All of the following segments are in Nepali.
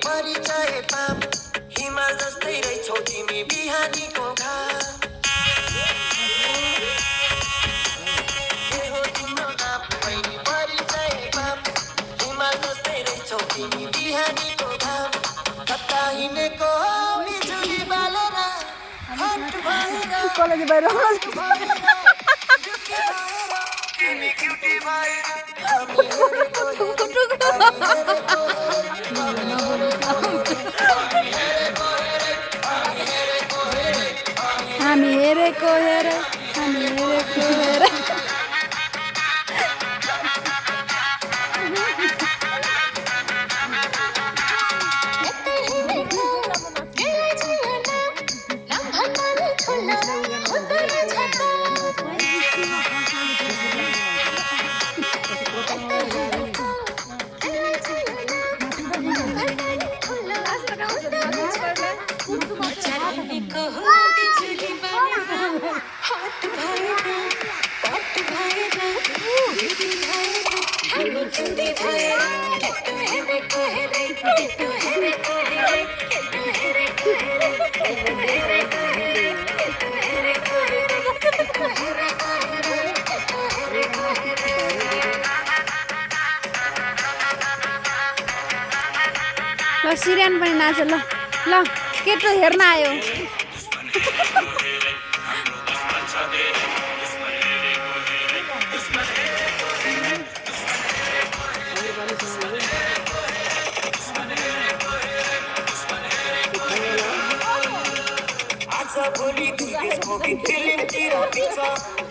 परिचय पाम हिमाल जस्तै रहेछौ तिमी बिहानीको घाम के हो तिम्रो नाम बहिनी परिचय पाम हिमाल जस्तै रहेछौ तिमी बिहानीको घाम कता हिँडेको बिजुली बालेर हट भएर कलेज बाहिर तिमी क्युटी भएर हामी हेरेको हेरे हामी हेरेको हेरे ल सिरियन पनि नाच ल ल केटो हेर्न आयो भोलि देशको फिल्मतिर पिक्छ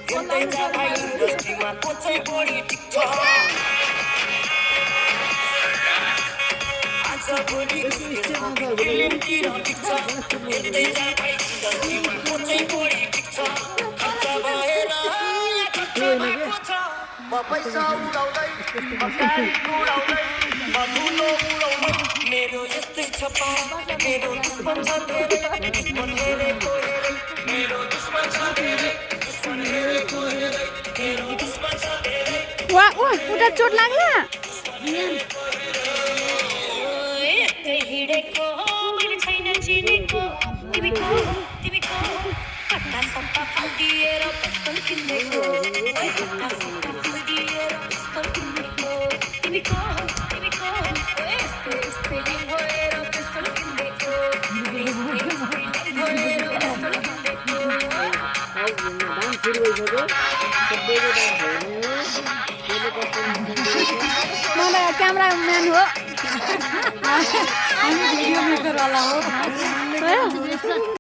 हेर्दै जाँदा इन्डस्ट्रीमा को चाहिँ बढी टिक्छ आज भोलि देशको फिल्मतिर पिक्छ हेर्दै जाँदा इन्डस्ट्रीमा को चाहिँ बढी टिक्छ खर्च भएर म पैसा उडाउँदै म गाडी उडाउँदै म धुलो उडाउँदै मेरो यस्तै छ मेरो दुश्मन छ धेरै दुश्मन हेरेको हेरै मेरो दुश्मन छ धेरै दुश्मन हेरेको हेरै मेरो दुश्मन छ धेरै वा वा उता चोट लाग्ला यस्तै हिँडेको मैले छैन चिनेको तिमी को कट्टा सट्टा फुलिएर पिस्तल किन्देको कट्टा सट्टा फुलिएर पिस्तल किन्देको तिमी को यस्तै भएर पिस्तल किन्देको मलाई क्यामेराम्यान हो हामी भिडियो मेकर वाला हो